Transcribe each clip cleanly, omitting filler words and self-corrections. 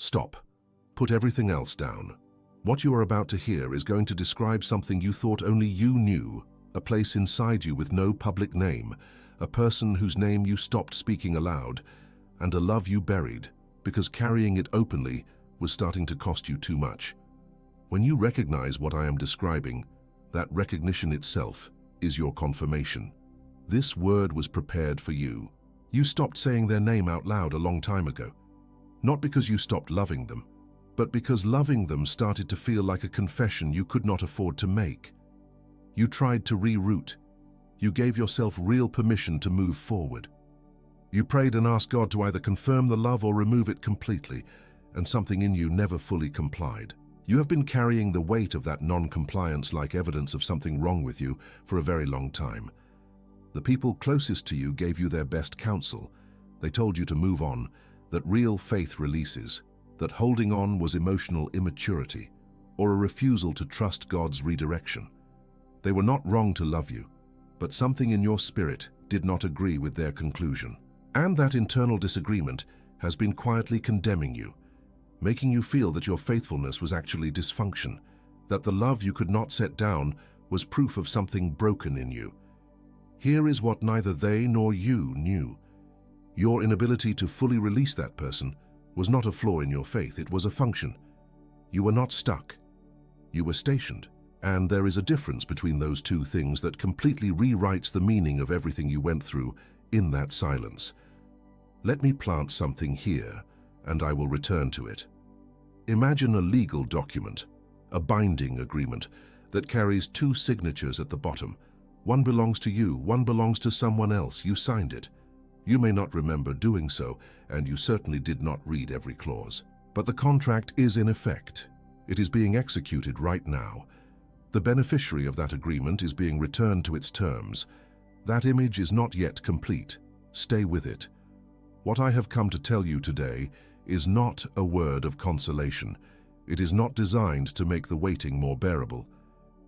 Stop. Put everything else down. What you are about to hear is going to describe something you thought only you knew, a place inside you with no public name, a person whose name you stopped speaking aloud, and a love you buried because carrying it openly was starting to cost you too much. When you recognize what I am describing, that recognition itself is your confirmation. This word was prepared for you. You stopped saying their name out loud a long time ago. Not because you stopped loving them, but because loving them started to feel like a confession you could not afford to make. You tried to reroute. You gave yourself real permission to move forward. You prayed and asked God to either confirm the love or remove it completely, and something in you never fully complied. You have been carrying the weight of that non-compliance like evidence of something wrong with you for a very long time. The people closest to you gave you their best counsel. They told you to move on, that real faith releases, that holding on was emotional immaturity, or a refusal to trust God's redirection. They were not wrong to love you, but something in your spirit did not agree with their conclusion. And that internal disagreement has been quietly condemning you, making you feel that your faithfulness was actually dysfunction, that the love you could not set down was proof of something broken in you. Here is what neither they nor you knew. Your inability to fully release that person was not a flaw in your faith, it was a function. You were not stuck. You were stationed. And there is a difference between those two things that completely rewrites the meaning of everything you went through in that silence. Let me plant something here, and I will return to it. Imagine a legal document, a binding agreement, that carries two signatures at the bottom. One belongs to you, one belongs to someone else. You signed it. You may not remember doing so, and you certainly did not read every clause. But the contract is in effect. It is being executed right now. The beneficiary of that agreement is being returned to its terms. That image is not yet complete. Stay with it. What I have come to tell you today is not a word of consolation. It is not designed to make the waiting more bearable.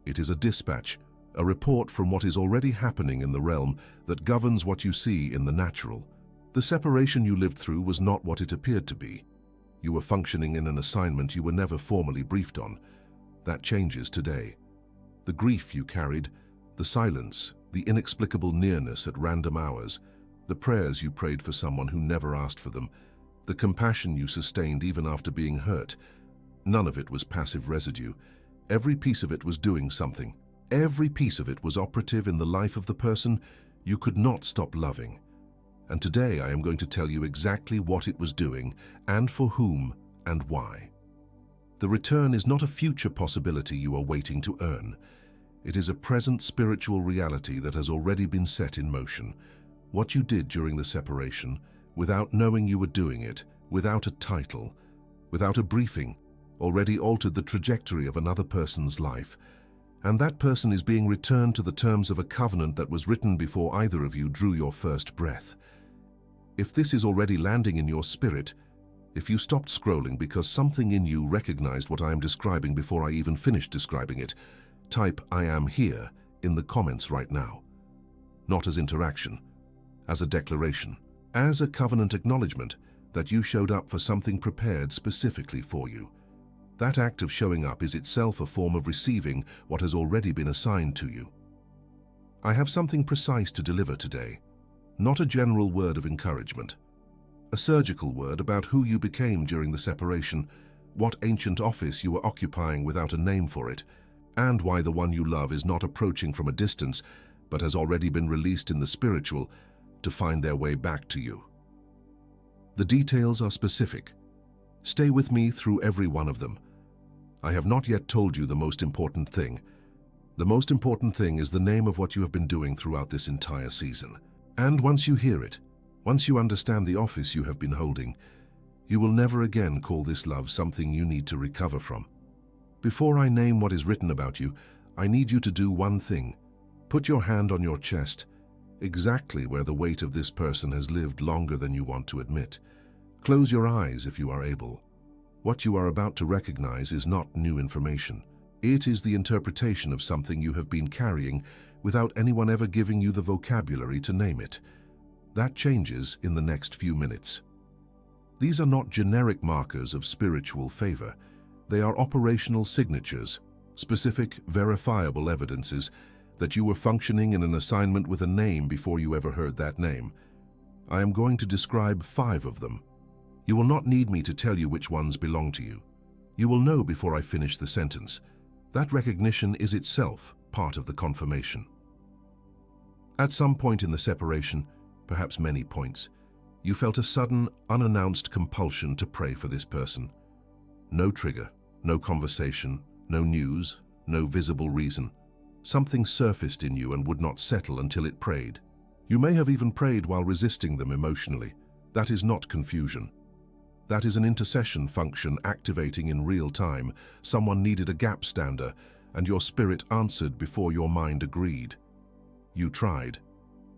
It is a dispatch, a report from what is already happening in the realm that governs what you see in the natural. The separation you lived through was not what it appeared to be. You were functioning in an assignment you were never formally briefed on. That changes today. The grief you carried, the silence, the inexplicable nearness at random hours, the prayers you prayed for someone who never asked for them, the compassion you sustained even after being hurt, none of it was passive residue. Every piece of it was doing something. Every piece of it was operative in the life of the person you could not stop loving. And today I am going to tell you exactly what it was doing, and for whom, and why. The return is not a future possibility you are waiting to earn. It is a present spiritual reality that has already been set in motion. What you did during the separation, without knowing you were doing it, without a title, without a briefing, already altered the trajectory of another person's life. And that person is being returned to the terms of a covenant that was written before either of you drew your first breath. If this is already landing in your spirit, if you stopped scrolling because something in you recognized what I am describing before I even finished describing it, type "I am here" in the comments right now. Not as interaction, as a declaration, as a covenant acknowledgement that you showed up for something prepared specifically for you. That act of showing up is itself a form of receiving what has already been assigned to you. I have something precise to deliver today, not a general word of encouragement. A surgical word about who you became during the separation, what ancient office you were occupying without a name for it, and why the one you love is not approaching from a distance, but has already been released in the spiritual to find their way back to you. The details are specific. Stay with me through every one of them. I have not yet told you the most important thing. The most important thing is the name of what you have been doing throughout this entire season. And once you hear it, once you understand the office you have been holding, you will never again call this love something you need to recover from. Before I name what is written about you, I need you to do one thing. Put your hand on your chest, exactly where the weight of this person has lived longer than you want to admit. Close your eyes if you are able. What you are about to recognize is not new information. It is the interpretation of something you have been carrying without anyone ever giving you the vocabulary to name it. That changes in the next few minutes. These are not generic markers of spiritual favor. They are operational signatures, specific, verifiable evidences that you were functioning in an assignment with a name before you ever heard that name. I am going to describe 5 of them. You will not need me to tell you which ones belong to you. You will know before I finish the sentence. That recognition is itself part of the confirmation. At some point in the separation, perhaps many points, you felt a sudden, unannounced compulsion to pray for this person. No trigger, no conversation, no news, no visible reason. Something surfaced in you and would not settle until it prayed. You may have even prayed while resisting them emotionally. That is not confusion. That is an intercession function activating in real time. Someone needed a gap stander, and your spirit answered before your mind agreed. You tried.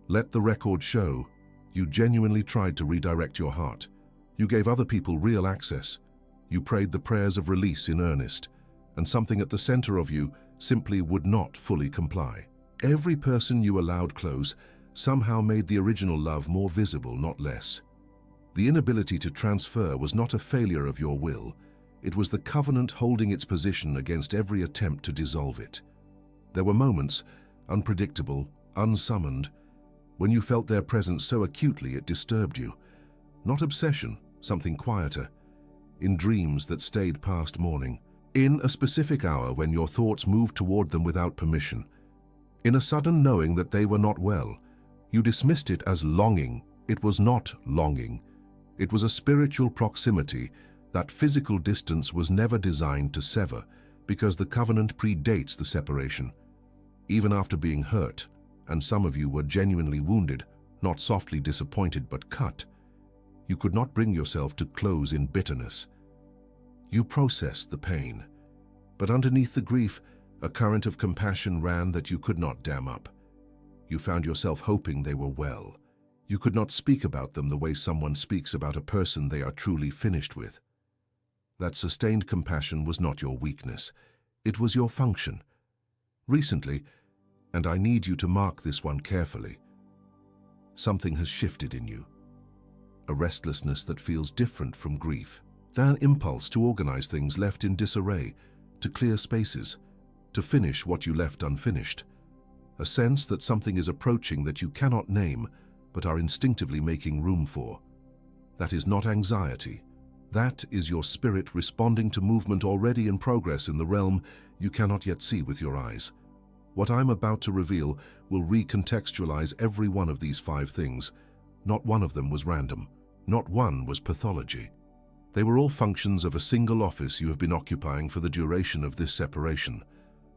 Let the record show. You genuinely tried to redirect your heart. You gave other people real access. You prayed the prayers of release in earnest, and something at the center of you simply would not fully comply. Every person you allowed close somehow made the original love more visible, not less. The inability to transfer was not a failure of your will. It was the covenant holding its position against every attempt to dissolve it. There were moments, unpredictable, unsummoned, when you felt their presence so acutely it disturbed you. Not obsession, something quieter. In dreams that stayed past morning. In a specific hour when your thoughts moved toward them without permission. In a sudden knowing that they were not well. You dismissed it as longing. It was not longing. It was a spiritual proximity. That physical distance was never designed to sever, because the covenant predates the separation. Even after being hurt, and some of you were genuinely wounded, not softly disappointed but cut, you could not bring yourself to close in bitterness. You processed the pain, but underneath the grief, a current of compassion ran that you could not dam up. You found yourself hoping they were well. You could not speak about them the way someone speaks about a person they are truly finished with. That sustained compassion was not your weakness. It was your function. Recently, and I need you to mark this one carefully, something has shifted in you. A restlessness that feels different from grief. An impulse to organize things left in disarray, to clear spaces, to finish what you left unfinished. A sense that something is approaching that you cannot name, but are instinctively making room for. That is not anxiety. That is your spirit responding to movement already in progress in the realm you cannot yet see with your eyes. What I'm about to reveal will recontextualize every one of these 5 things. Not one of them was random. Not one was pathology. They were all functions of a single office you have been occupying for the duration of this separation.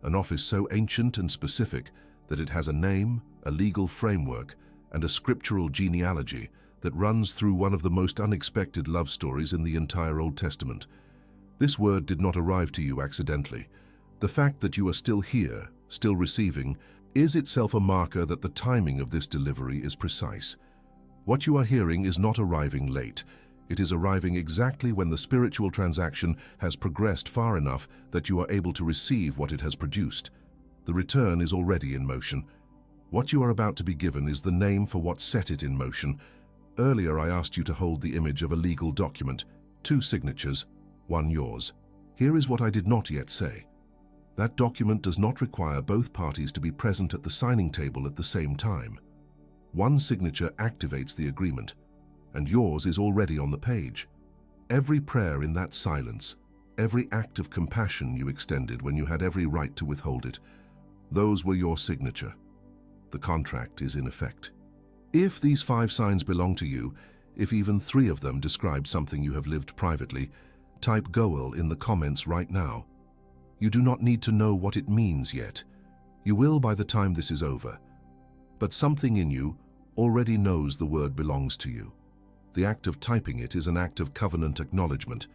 An office so ancient and specific that it has a name, a legal framework, and a scriptural genealogy that runs through one of the most unexpected love stories in the entire Old Testament. This word did not arrive to you accidentally. The fact that you are still here, still receiving, is itself a marker that the timing of this delivery is precise. What you are hearing is not arriving late. It is arriving exactly when the spiritual transaction has progressed far enough that you are able to receive what it has produced. The return is already in motion. What you are about to be given is the name for what set it in motion. Earlier I asked you to hold the image of a legal document, 2 signatures, 1 yours. Here is what I did not yet say. That document does not require both parties to be present at the signing table at the same time. One signature activates the agreement, and yours is already on the page. Every prayer in that silence, every act of compassion you extended when you had every right to withhold it, those were your signature. The contract is in effect. If these 5 signs belong to you, if even 3 of them describe something you have lived privately, type Goel in the comments right now. You do not need to know what it means yet. You will by the time this is over. But something in you already knows the word belongs to you. The act of typing it is an act of covenant acknowledgement,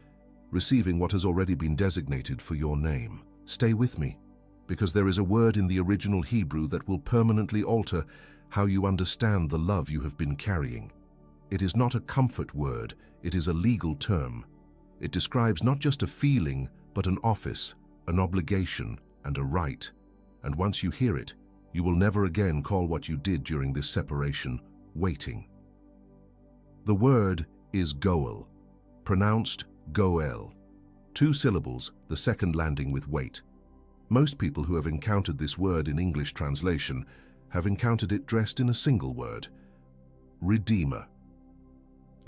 receiving what has already been designated for your name. Stay with me, because there is a word in the original Hebrew that will permanently alter how you understand the love you have been carrying. It is not a comfort word, it is a legal term. It describes not just a feeling, but an office, an obligation, and a right. And once you hear it, you will never again call what you did during this separation waiting. The word is Goel. pronounced Goel. 2 syllables, the second landing with weight. Most people who have encountered this word in English translation have encountered it dressed in a single word, Redeemer.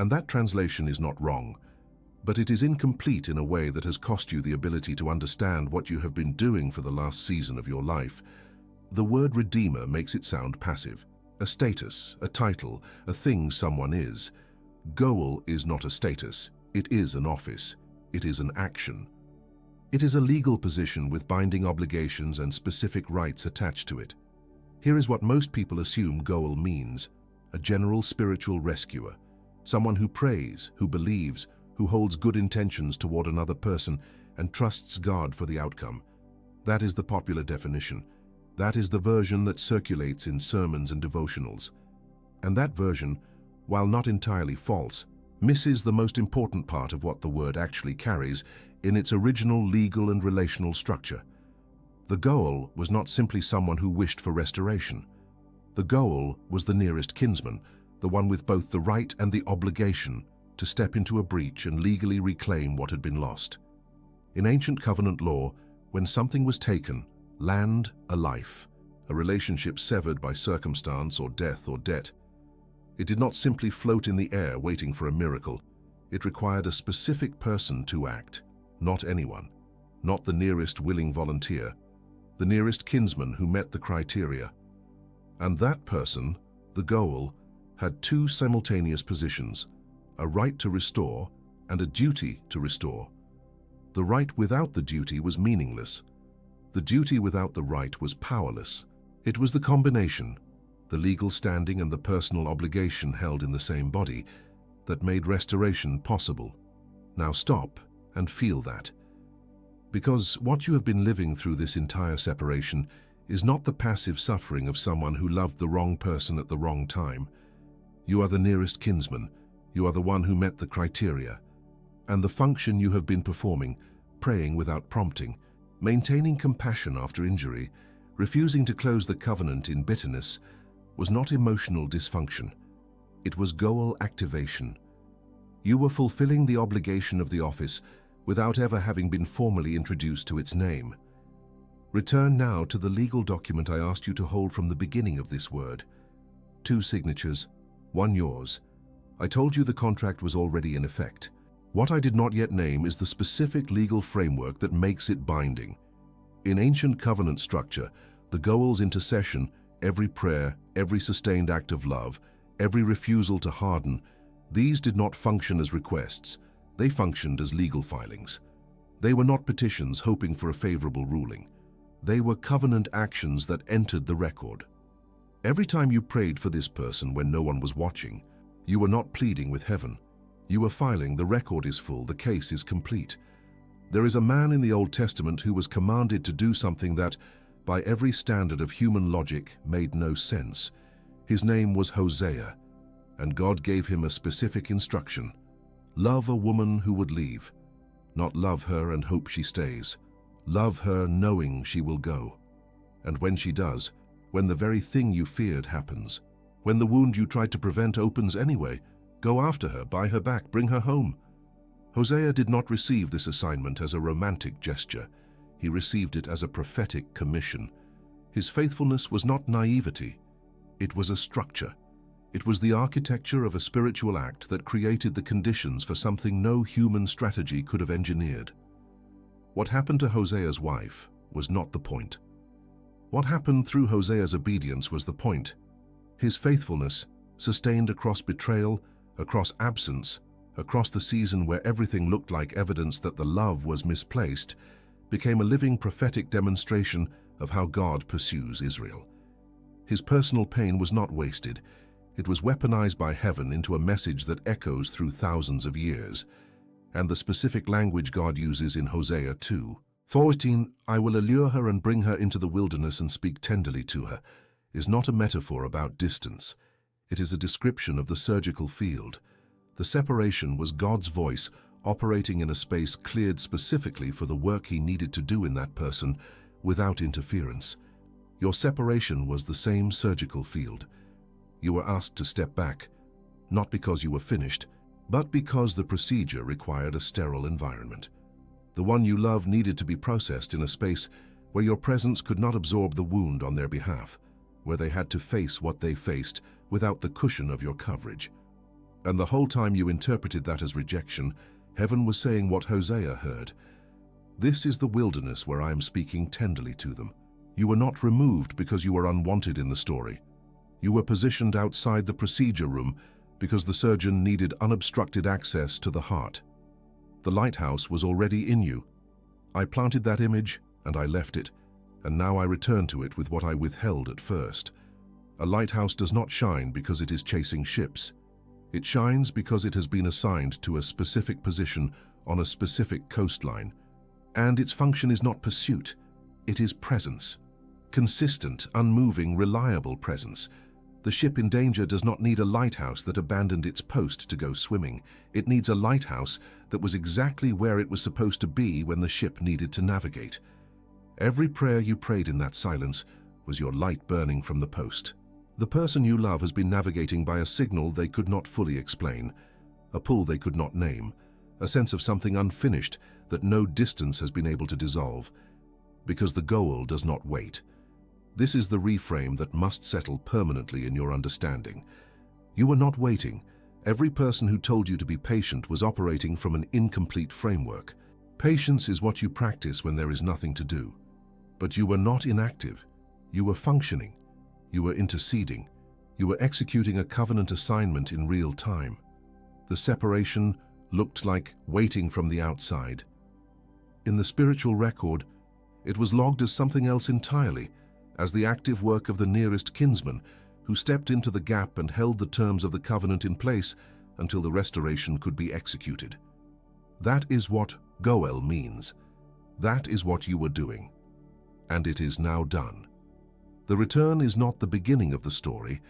And that translation is not wrong, but it is incomplete in a way that has cost you the ability to understand what you have been doing for the last season of your life. The word Redeemer makes it sound passive, a status, a title, a thing someone is. Goel is not a status, it is an office, it is an action. It is a legal position with binding obligations and specific rights attached to it. Here is what most people assume Goel means: a general spiritual rescuer, someone who prays, who believes, who holds good intentions toward another person and trusts God for the outcome. That is the popular definition. That is the version that circulates in sermons and devotionals. And that version, while not entirely false, misses the most important part of what the word actually carries in its original legal and relational structure. The Goel was not simply someone who wished for restoration. The Goel was the nearest kinsman, the one with both the right and the obligation to step into a breach and legally reclaim what had been lost. In ancient covenant law, when something was taken, land, a life, a relationship severed by circumstance or death or debt, it did not simply float in the air waiting for a miracle. It required a specific person to act, not anyone, not the nearest willing volunteer, the nearest kinsman who met the criteria. And that person, the Goel, had 2 simultaneous positions, a right to restore and a duty to restore. The right without the duty was meaningless. The duty without the right was powerless. It was the combination, the legal standing and the personal obligation held in the same body, that made restoration possible. Now stop and feel that. Because what you have been living through this entire separation is not the passive suffering of someone who loved the wrong person at the wrong time. You are the nearest kinsman. You are the one who met the criteria. And the function you have been performing, praying without prompting, maintaining compassion after injury, refusing to close the covenant in bitterness, was not emotional dysfunction. It was Goel activation. You were fulfilling the obligation of the office without ever having been formally introduced to its name. Return now to the legal document I asked you to hold from the beginning of this word. 2 signatures, 1 yours. I told you the contract was already in effect. What I did not yet name is the specific legal framework that makes it binding. In ancient covenant structure, the Goel's intercession, every prayer, every sustained act of love, every refusal to harden, these did not function as requests. They functioned as legal filings. They were not petitions hoping for a favorable ruling. They were covenant actions that entered the record. Every time you prayed for this person when no one was watching, you were not pleading with heaven. You were filing, the record is full, the case is complete. There is a man in the Old Testament who was commanded to do something that, by every standard of human logic, made no sense. His name was Hosea, and God gave him a specific instruction. Love a woman who would leave, not love her and hope she stays. Love her knowing she will go. And when she does, when the very thing you feared happens, when the wound you tried to prevent opens anyway, go after her, buy her back, bring her home. Hosea did not receive this assignment as a romantic gesture. He received it as a prophetic commission. His faithfulness was not naivety. It was a structure. It was the architecture of a spiritual act that created the conditions for something no human strategy could have engineered. What happened to Hosea's wife was not the point. What happened through Hosea's obedience was the point. His faithfulness, sustained across betrayal, across absence, across the season where everything looked like evidence that the love was misplaced, became a living prophetic demonstration of how God pursues Israel. His personal pain was not wasted. It was weaponized by heaven into a message that echoes through thousands of years. And the specific language God uses in Hosea 2:14, I will allure her and bring her into the wilderness and speak tenderly to her, is not a metaphor about distance. It is a description of the surgical field. The separation was God's voice operating in a space cleared specifically for the work he needed to do in that person without interference. Your separation was the same surgical field. You were asked to step back, not because you were finished, but because the procedure required a sterile environment. The one you love needed to be processed in a space where your presence could not absorb the wound on their behalf, where they had to face what they faced without the cushion of your coverage. And the whole time you interpreted that as rejection, heaven was saying what Hosea heard. This is the wilderness where I am speaking tenderly to them. You were not removed because you were unwanted in the story. You were positioned outside the procedure room because the surgeon needed unobstructed access to the heart. The lighthouse was already in you. I planted that image and I left it, and now I return to it with what I withheld at first. A lighthouse does not shine because it is chasing ships. It shines because it has been assigned to a specific position on a specific coastline. And its function is not pursuit, it is presence. Consistent, unmoving, reliable presence. The ship in danger does not need a lighthouse that abandoned its post to go swimming. It needs a lighthouse that was exactly where it was supposed to be when the ship needed to navigate. Every prayer you prayed in that silence was your light burning from the post. The person you love has been navigating by a signal they could not fully explain, a pull they could not name, a sense of something unfinished that no distance has been able to dissolve, because the goal does not wait. This is the reframe that must settle permanently in your understanding. You were not waiting. Every person who told you to be patient was operating from an incomplete framework. Patience is what you practice when there is nothing to do. But you were not inactive. You were functioning. You were interceding. You were executing a covenant assignment in real time. The separation looked like waiting from the outside. In the spiritual record, it was logged as something else entirely, as the active work of the nearest kinsman who stepped into the gap and held the terms of the covenant in place until the restoration could be executed. That is what Goel means. That is what you were doing. And it is now done. The return is not the beginning of the story.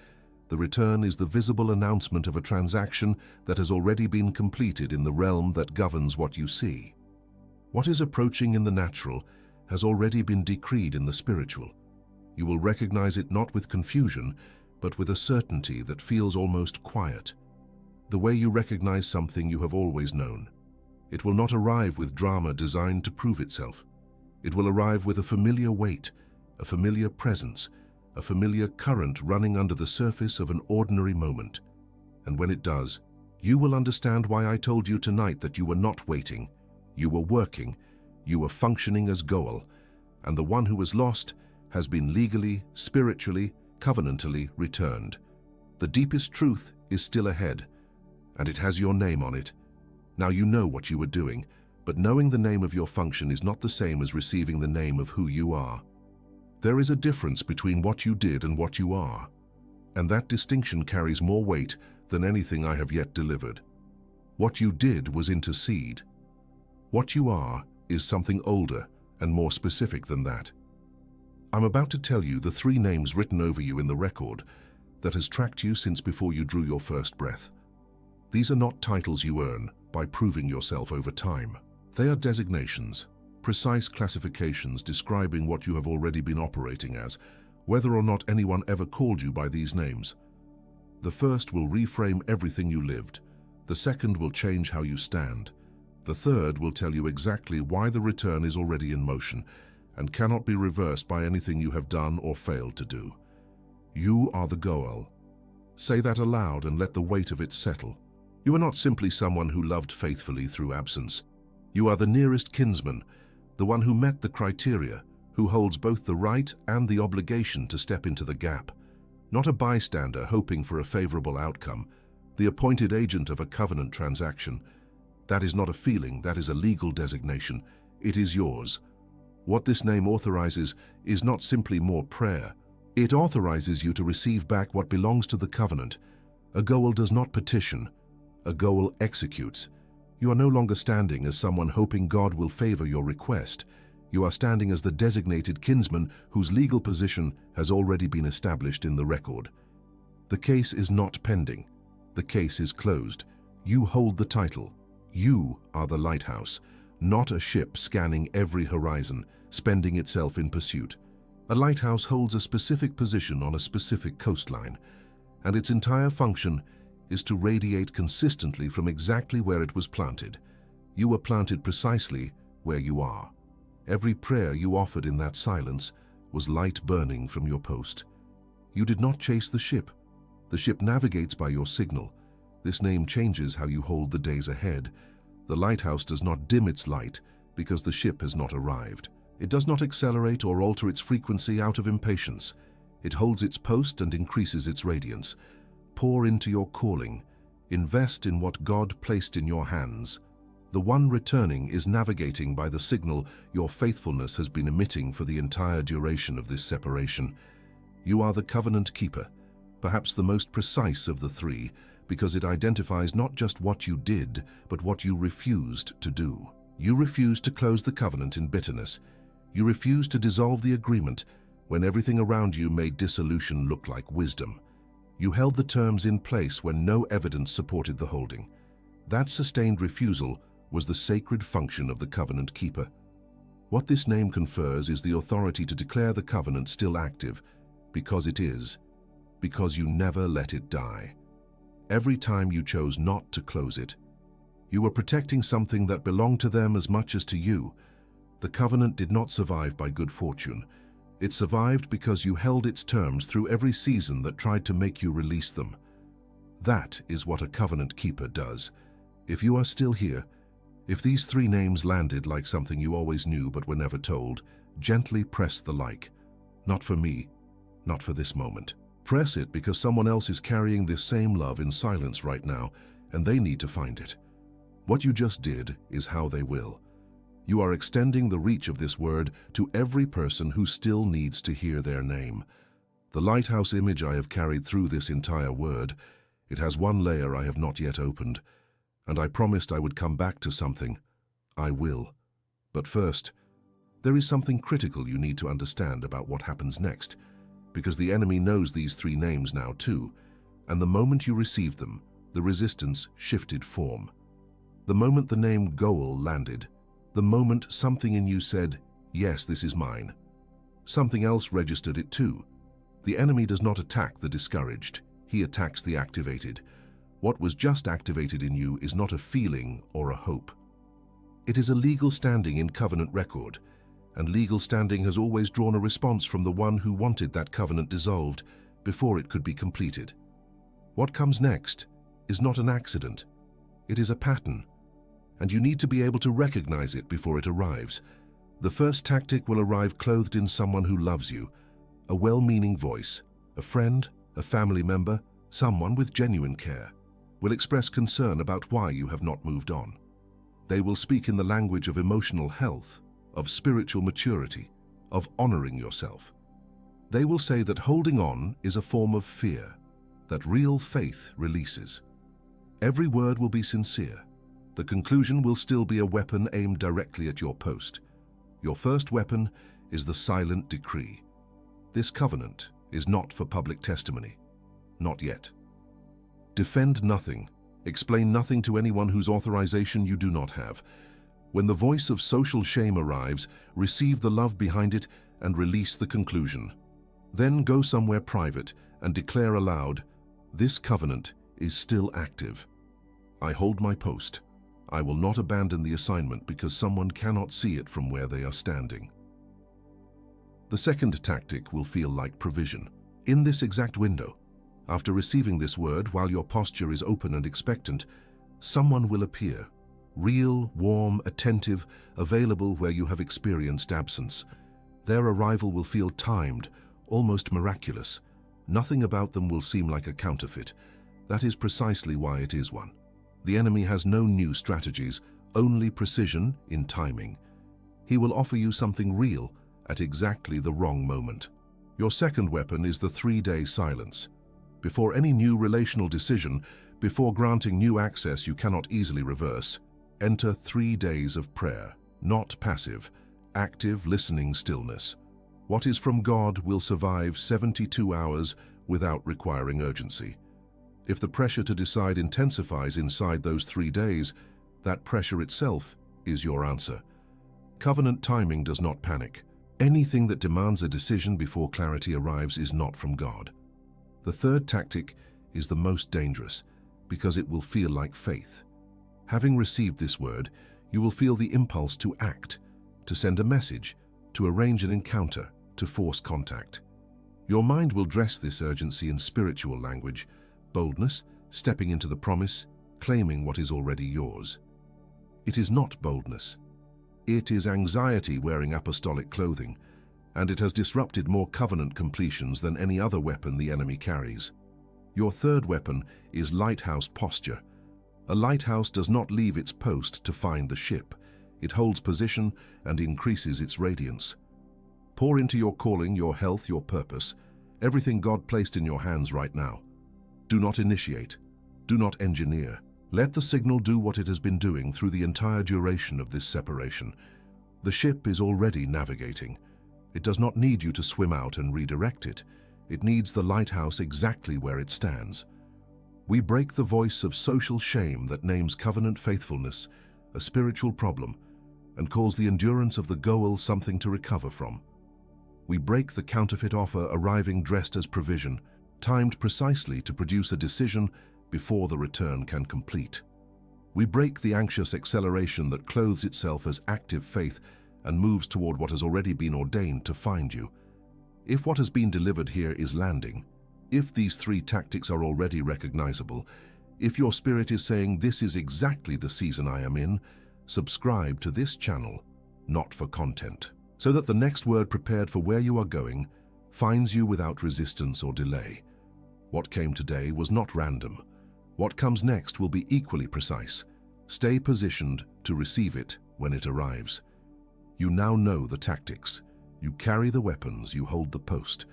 The return is the visible announcement of a transaction that has already been completed in the realm that governs what you see. What is approaching in the natural has already been decreed in the spiritual. You will recognize it not with confusion, but with a certainty that feels almost quiet. The way you recognize something you have always known. It will not arrive with drama designed to prove itself. It will arrive with a familiar weight, a familiar presence, a familiar current running under the surface of an ordinary moment. And when it does, you will understand why I told you tonight that you were not waiting, you were working, you were functioning as Goel, and the one who was lost has been legally, spiritually, covenantally returned. The deepest truth is still ahead, and it has your name on it. Now you know what you were doing, but knowing the name of your function is not the same as receiving the name of who you are. There is a difference between what you did and what you are, and that distinction carries more weight than anything I have yet delivered. What you did was intercede. What you are is something older and more specific than that. I'm about to tell you the 3 names written over you in the record that has tracked you since before you drew your first breath. These are not titles you earn by proving yourself over time. They are designations, precise classifications describing what you have already been operating as, whether or not anyone ever called you by these names. The first will reframe everything you lived. The second will change how you stand. The third will tell you exactly why the return is already in motion and cannot be reversed by anything you have done or failed to do. You are the Goel. Say that aloud and let the weight of it settle. You are not simply someone who loved faithfully through absence. You are the nearest kinsman, the one who met the criteria, who holds both the right and the obligation to step into the gap. Not a bystander hoping for a favorable outcome, the appointed agent of a covenant transaction. That is not a feeling, that is a legal designation. It is yours. What this name authorizes is not simply more prayer. It authorizes you to receive back what belongs to the covenant. A Goel does not petition. A Goel executes. You are no longer standing as someone hoping God will favor your request. You are standing as the designated kinsman whose legal position has already been established in the record. The case is not pending. The case is closed. You hold the title. You are the lighthouse, not a ship scanning every horizon, spending itself in pursuit. A lighthouse holds a specific position on a specific coastline, and its entire function is to radiate consistently from exactly where it was planted. You were planted precisely where you are. Every prayer you offered in that silence was light burning from your post. You did not chase the ship. The ship navigates by your signal. This name changes how you hold the days ahead. The lighthouse does not dim its light because the ship has not arrived. It does not accelerate or alter its frequency out of impatience. It holds its post and increases its radiance. Pour into your calling. Invest in what God placed in your hands. The one returning is navigating by the signal your faithfulness has been emitting for the entire duration of this separation. You are the covenant keeper, perhaps the most precise of the three, because it identifies not just what you did, but what you refused to do. You refused to close the covenant in bitterness. You refused to dissolve the agreement when everything around you made dissolution look like wisdom. You held the terms in place when no evidence supported the holding. That sustained refusal was the sacred function of the covenant keeper. What this name confers is the authority to declare the covenant still active, because it is, because you never let it die. Every time you chose not to close it, you were protecting something that belonged to them as much as to you. The covenant did not survive by good fortune. It survived because you held its terms through every season that tried to make you release them. That is what a covenant keeper does. If you are still here, if these three names landed like something you always knew but were never told, gently press the like. Not for me, not for this moment. Press it because someone else is carrying this same love in silence right now, and they need to find it. What you just did is how they will. You are extending the reach of this word to every person who still needs to hear their name. The lighthouse image I have carried through this entire word, it has one layer I have not yet opened, and I promised I would come back to something. I will. But first, there is something critical you need to understand about what happens next, because the enemy knows these three names now too, and the moment you received them, the resistance shifted form. The moment the name Goal landed, the moment something in you said, yes, this is mine, something else registered it too. The enemy does not attack the discouraged, he attacks the activated. What was just activated in you is not a feeling or a hope. It is a legal standing in covenant record, and legal standing has always drawn a response from the one who wanted that covenant dissolved before it could be completed. What comes next is not an accident. It is a pattern, and you need to be able to recognize it before it arrives. The first tactic will arrive clothed in someone who loves you, a well-meaning voice, a friend, a family member, someone with genuine care, will express concern about why you have not moved on. They will speak in the language of emotional health, of spiritual maturity, of honoring yourself. They will say that holding on is a form of fear, that real faith releases. Every word will be sincere. The conclusion will still be a weapon aimed directly at your post. Your first weapon is the silent decree. This covenant is not for public testimony. Not yet. Defend nothing. Explain nothing to anyone whose authorization you do not have. When the voice of social shame arrives, receive the love behind it and release the conclusion. Then go somewhere private and declare aloud, this covenant is still active. I hold my post. I will not abandon the assignment because someone cannot see it from where they are standing. The second tactic will feel like provision. In this exact window, after receiving this word while your posture is open and expectant, someone will appear. Real, warm, attentive, available where you have experienced absence. Their arrival will feel timed, almost miraculous. Nothing about them will seem like a counterfeit. That is precisely why it is one. The enemy has no new strategies, only precision in timing. He will offer you something real at exactly the wrong moment. Your second weapon is the 3-day silence. Before any new relational decision, before granting new access you cannot easily reverse, enter 3 days of prayer, not passive, active listening stillness. What is from God will survive 72 hours without requiring urgency. If the pressure to decide intensifies inside those 3 days, that pressure itself is your answer. Covenant timing does not panic. Anything that demands a decision before clarity arrives is not from God. The third tactic is the most dangerous, because it will feel like faith. Having received this word, you will feel the impulse to act, to send a message, to arrange an encounter, to force contact. Your mind will dress this urgency in spiritual language: boldness, stepping into the promise, claiming what is already yours. It is not boldness. It is anxiety wearing apostolic clothing, and it has disrupted more covenant completions than any other weapon the enemy carries. Your third weapon is lighthouse posture. A lighthouse does not leave its post to find the ship. It holds position and increases its radiance. Pour into your calling, your health, your purpose, everything God placed in your hands right now. Do not initiate. Do not engineer. Let the signal do what it has been doing through the entire duration of this separation. The ship is already navigating. It does not need you to swim out and redirect it. It needs the lighthouse exactly where it stands. We break the voice of social shame that names covenant faithfulness a spiritual problem and calls the endurance of the goal something to recover from. We break the counterfeit offer arriving dressed as provision, timed precisely to produce a decision before the return can complete. We break the anxious acceleration that clothes itself as active faith and moves toward what has already been ordained to find you. If what has been delivered here is landing, if these three tactics are already recognizable, if your spirit is saying, "This is exactly the season I am in," subscribe to this channel, not for content, so that the next word prepared for where you are going finds you without resistance or delay. What came today was not random. What comes next will be equally precise. Stay positioned to receive it when it arrives. You now know the tactics. You carry the weapons, you hold the post.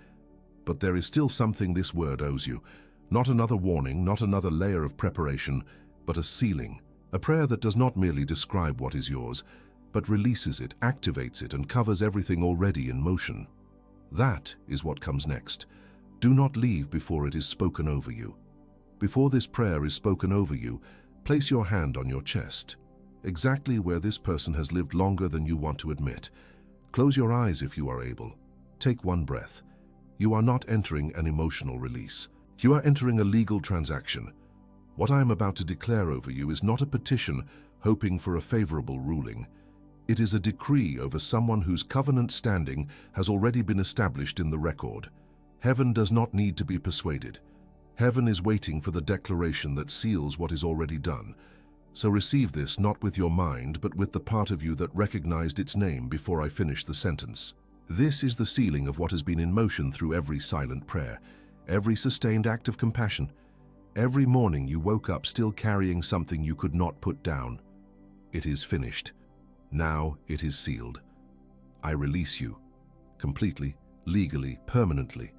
But there is still something this word owes you. Not another warning, not another layer of preparation, but a sealing. A prayer that does not merely describe what is yours, but releases it, activates it, and covers everything already in motion. That is what comes next. Do not leave before it is spoken over you. Before this prayer is spoken over you, place your hand on your chest, exactly where this person has lived longer than you want to admit. Close your eyes if you are able. Take one breath. You are not entering an emotional release. You are entering a legal transaction. What I am about to declare over you is not a petition hoping for a favorable ruling. It is a decree over someone whose covenant standing has already been established in the record. Heaven does not need to be persuaded. Heaven is waiting for the declaration that seals what is already done. So receive this not with your mind, but with the part of you that recognized its name before I finish the sentence. This is the sealing of what has been in motion through every silent prayer, every sustained act of compassion. Every morning you woke up still carrying something you could not put down. It is finished. Now it is sealed. I release you, completely, legally, permanently,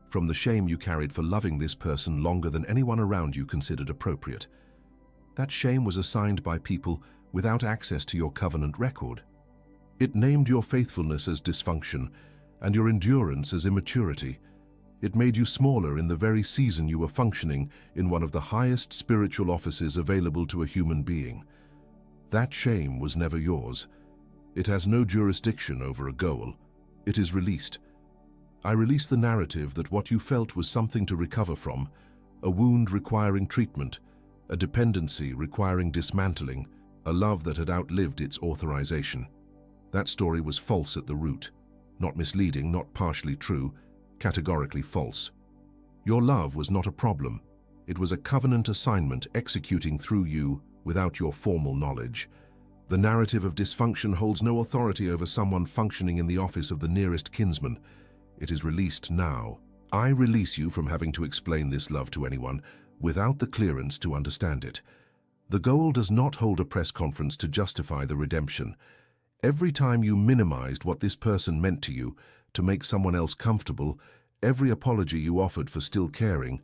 from the shame you carried for loving this person longer than anyone around you considered appropriate. That shame was assigned by people without access to your covenant record. It named your faithfulness as dysfunction and your endurance as immaturity. It made you smaller in the very season you were functioning in one of the highest spiritual offices available to a human being. That shame was never yours. It has no jurisdiction over a goal. It is released. I release the narrative that what you felt was something to recover from, a wound requiring treatment, a dependency requiring dismantling, a love that had outlived its authorization. That story was false at the root, not misleading, not partially true, categorically false. Your love was not a problem. It was a covenant assignment executing through you without your formal knowledge. The narrative of dysfunction holds no authority over someone functioning in the office of the nearest kinsman. It is released now. I release you from having to explain this love to anyone without the clearance to understand it. The goal does not hold a press conference to justify the redemption. Every time you minimized what this person meant to you to make someone else comfortable, every apology you offered for still caring,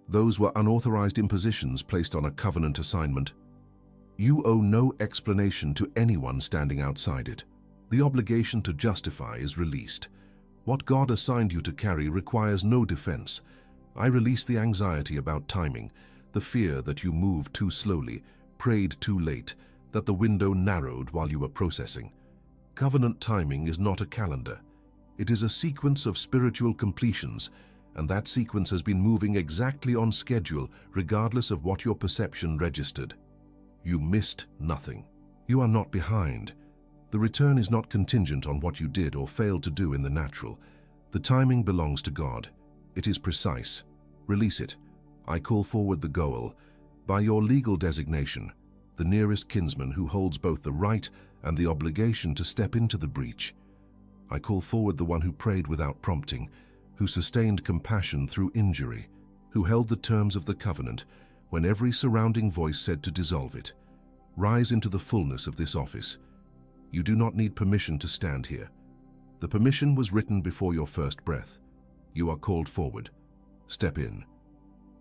those were unauthorized impositions placed on a covenant assignment. You owe no explanation to anyone standing outside it. The obligation to justify is released. What God assigned you to carry requires no defense. I release the anxiety about timing, the fear that you moved too slowly, prayed too late, that the window narrowed while you were processing. Covenant timing is not a calendar. It is a sequence of spiritual completions, and that sequence has been moving exactly on schedule, regardless of what your perception registered. You missed nothing. You are not behind. The return is not contingent on what you did or failed to do in the natural. The timing belongs to God. It is precise. Release it. I call forward the goal. By your legal designation, the nearest kinsman who holds both the right and the obligation to step into the breach. I call forward the one who prayed without prompting, who sustained compassion through injury, who held the terms of the covenant when every surrounding voice said to dissolve it. Rise into the fullness of this office. You do not need permission to stand here. The permission was written before your first breath. You are called forward. Step in.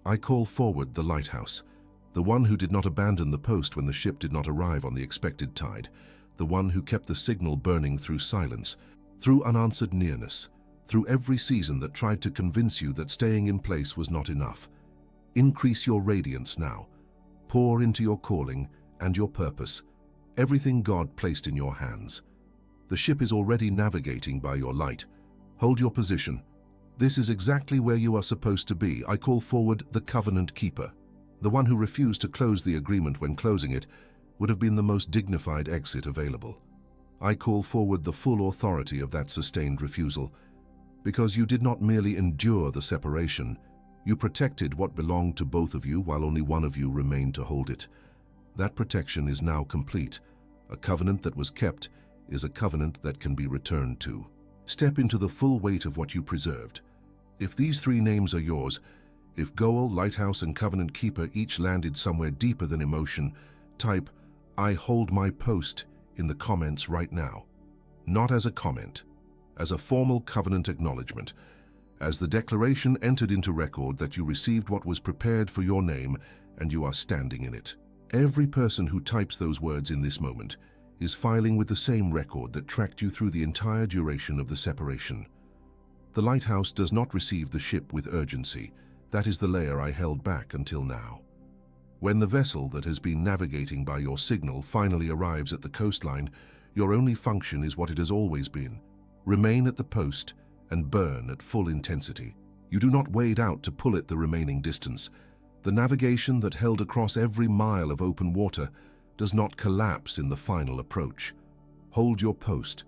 I call forward the lighthouse, the one who did not abandon the post when the ship did not arrive on the expected tide, the one who kept the signal burning through silence, through unanswered nearness, through every season that tried to convince you that staying in place was not enough. Increase your radiance now. Pour into your calling and your purpose, everything God placed in your hands. The ship is already navigating by your light. Hold your position. This is exactly where you are supposed to be. I call forward the covenant keeper. The one who refused to close the agreement when closing it would have been the most dignified exit available. I call forward the full authority of that sustained refusal, because you did not merely endure the separation, you protected what belonged to both of you while only one of you remained to hold it. That protection is now complete. A covenant that was kept is a covenant that can be returned to. Step into the full weight of what you preserved. If these three names are yours, if goal, lighthouse, and covenant keeper each landed somewhere deeper than emotion, type, "I hold my post" in the comments right now. Not as a comment, as a formal covenant acknowledgement, as the declaration entered into record that you received what was prepared for your name and you are standing in it. Every person who types those words in this moment is filing with the same record that tracked you through the entire duration of the separation. The lighthouse does not receive the ship with urgency. That is the layer I held back until now. When the vessel that has been navigating by your signal finally arrives at the coastline, your only function is what it has always been. Remain at the post and burn at full intensity. You do not wade out to pull it the remaining distance. The navigation that held across every mile of open water does not collapse in the final approach. Hold your post.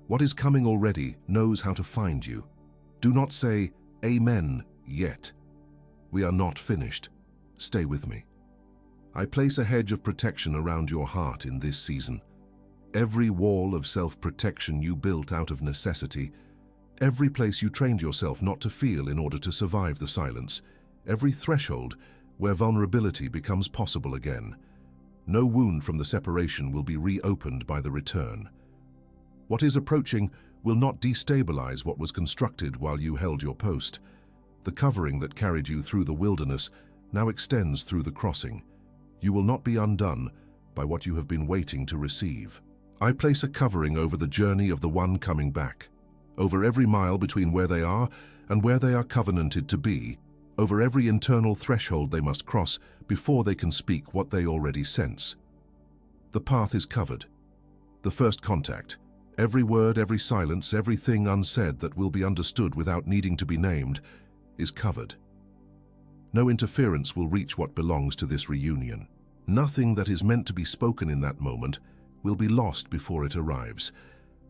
What is coming already knows how to find you. Do not say, "Amen," yet. We are not finished. Stay with me. I place a hedge of protection around your heart in this season. Every wall of self-protection you built out of necessity, every place you trained yourself not to feel in order to survive the silence, every threshold where vulnerability becomes possible again. No wound from the separation will be reopened by the return. What is approaching will not destabilize what was constructed while you held your post. The covering that carried you through the wilderness now extends through the crossing. You will not be undone by what you have been waiting to receive. I place a covering over the journey of the one coming back, over every mile between where they are and where they are covenanted to be, over every internal threshold they must cross before they can speak what they already sense. The path is covered. The first contact, every word, every silence, everything unsaid that will be understood without needing to be named, is covered. No interference will reach what belongs to this reunion. Nothing that is meant to be spoken in that moment will be lost before it arrives.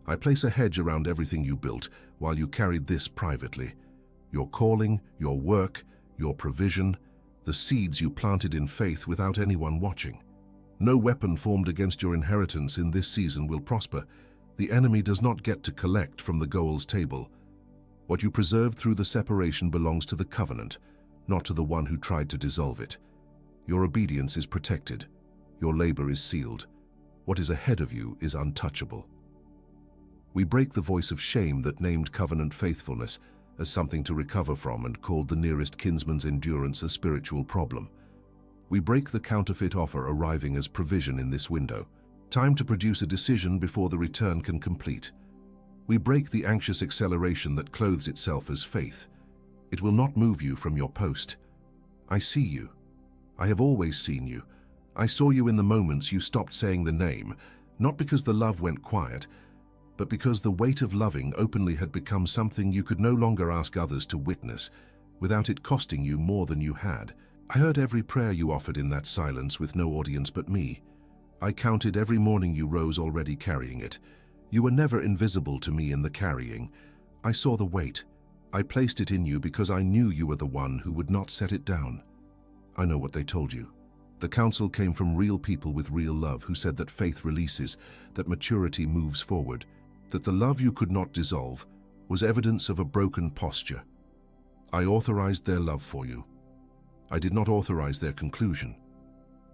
I place a hedge around everything you built while you carried this privately. Your calling, your work, your provision, the seeds you planted in faith without anyone watching. No weapon formed against your inheritance in this season will prosper. The enemy does not get to collect from the goal's table. What you preserved through the separation belongs to the covenant, not to the one who tried to dissolve it. Your obedience is protected. Your labor is sealed. What is ahead of you is untouchable. We break the voice of shame that named covenant faithfulness as something to recover from and called the nearest kinsman's endurance a spiritual problem. We break the counterfeit offer arriving as provision in this window. Time to produce a decision before the return can complete. We break the anxious acceleration that clothes itself as faith. It will not move you from your post. I see you. I have always seen you. I saw you in the moments you stopped saying the name, not because the love went quiet, but because the weight of loving openly had become something you could no longer ask others to witness, without it costing you more than you had. I heard every prayer you offered in that silence with no audience but me. I counted every morning you rose already carrying it. You were never invisible to me in the carrying. I saw the weight. I placed it in you because I knew you were the one who would not set it down. I know what they told you. The counsel came from real people with real love who said that faith releases, that maturity moves forward, that the love you could not dissolve was evidence of a broken posture. I authorized their love for you. I did not authorize their conclusion.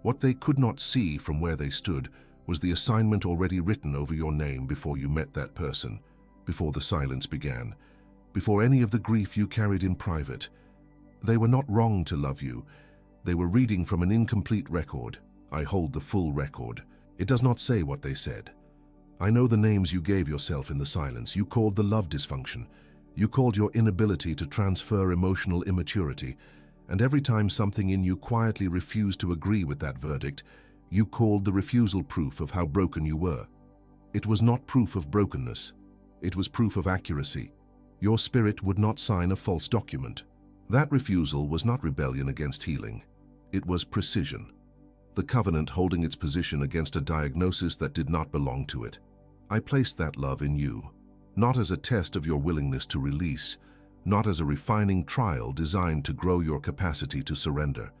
What they could not see from where they stood was the assignment already written over your name before you met that person, before the silence began, before any of the grief you carried in private. They were not wrong to love you. They were reading from an incomplete record. I hold the full record. It does not say what they said. I know the names you gave yourself in the silence. You called the love dysfunction. You called your inability to transfer emotional immaturity. And every time something in you quietly refused to agree with that verdict, you called the refusal proof of how broken you were. It was not proof of brokenness. It was proof of accuracy. Your spirit would not sign a false document. That refusal was not rebellion against healing. It was precision. The covenant holding its position against a diagnosis that did not belong to it. I placed that love in you, not as a test of your willingness to release, not as a refining trial designed to grow your capacity to surrender.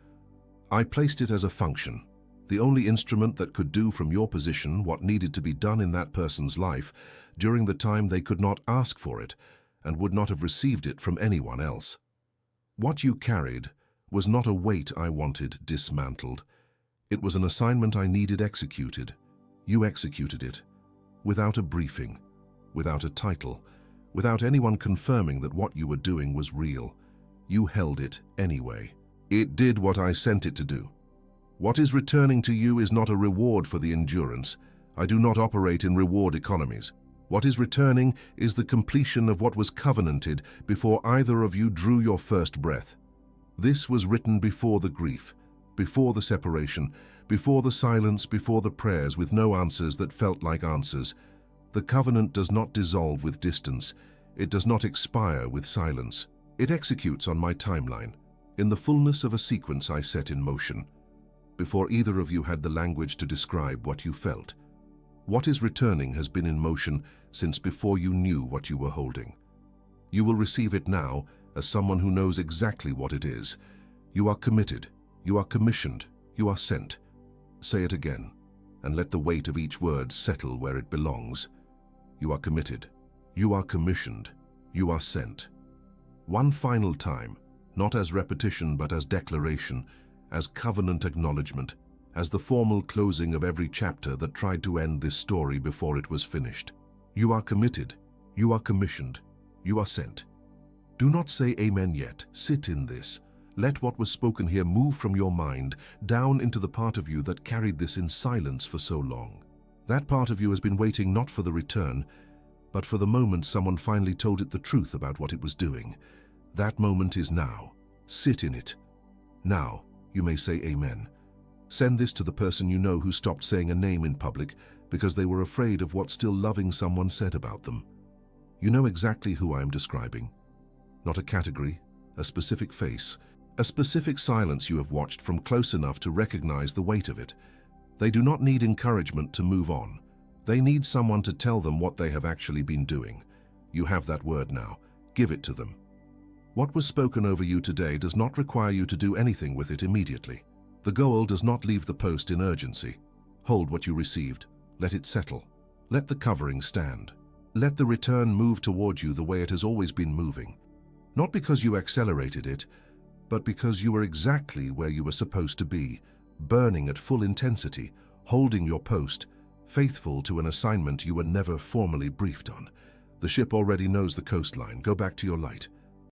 I placed it as a function, the only instrument that could do from your position what needed to be done in that person's life during the time they could not ask for it and would not have received it from anyone else. What you carried was not a weight I wanted dismantled. It was an assignment I needed executed. You executed it, without a briefing, without a title, without anyone confirming that what you were doing was real. You held it anyway. It did what I sent it to do. What is returning to you is not a reward for the endurance. I do not operate in reward economies. What is returning is the completion of what was covenanted before either of you drew your first breath. This was written before the grief, before the separation, before the silence, before the prayers with no answers that felt like answers. The covenant does not dissolve with distance. It does not expire with silence. It executes on my timeline, in the fullness of a sequence I set in motion, before either of you had the language to describe what you felt. What is returning has been in motion since before you knew what you were holding. You will receive it now as someone who knows exactly what it is. You are committed, you are commissioned, you are sent. Say it again, and let the weight of each word settle where it belongs. You are committed, you are commissioned, you are sent. One final time, not as repetition but as declaration, as covenant acknowledgement, as the formal closing of every chapter that tried to end this story before it was finished. You are committed, you are commissioned, you are sent. Do not say amen yet. Sit in this. Let what was spoken here move from your mind down into the part of you that carried this in silence for so long. That part of you has been waiting not for the return, but for the moment someone finally told it the truth about what it was doing. That moment is now. Sit in it. Now, you may say amen. Send this to the person you know who stopped saying a name in public because they were afraid of what still loving someone said about them. You know exactly who I am describing. Not a category, a specific face, a specific silence you have watched from close enough to recognize the weight of it. They do not need encouragement to move on. They need someone to tell them what they have actually been doing. You have that word now. Give it to them. What was spoken over you today does not require you to do anything with it immediately. The goal does not leave the post in urgency. Hold what you received. Let it settle. Let the covering stand. Let the return move toward you the way it has always been moving. Not because you accelerated it, but because you were exactly where you were supposed to be, burning at full intensity, holding your post, faithful to an assignment you were never formally briefed on. The ship already knows the coastline. Go back to your light.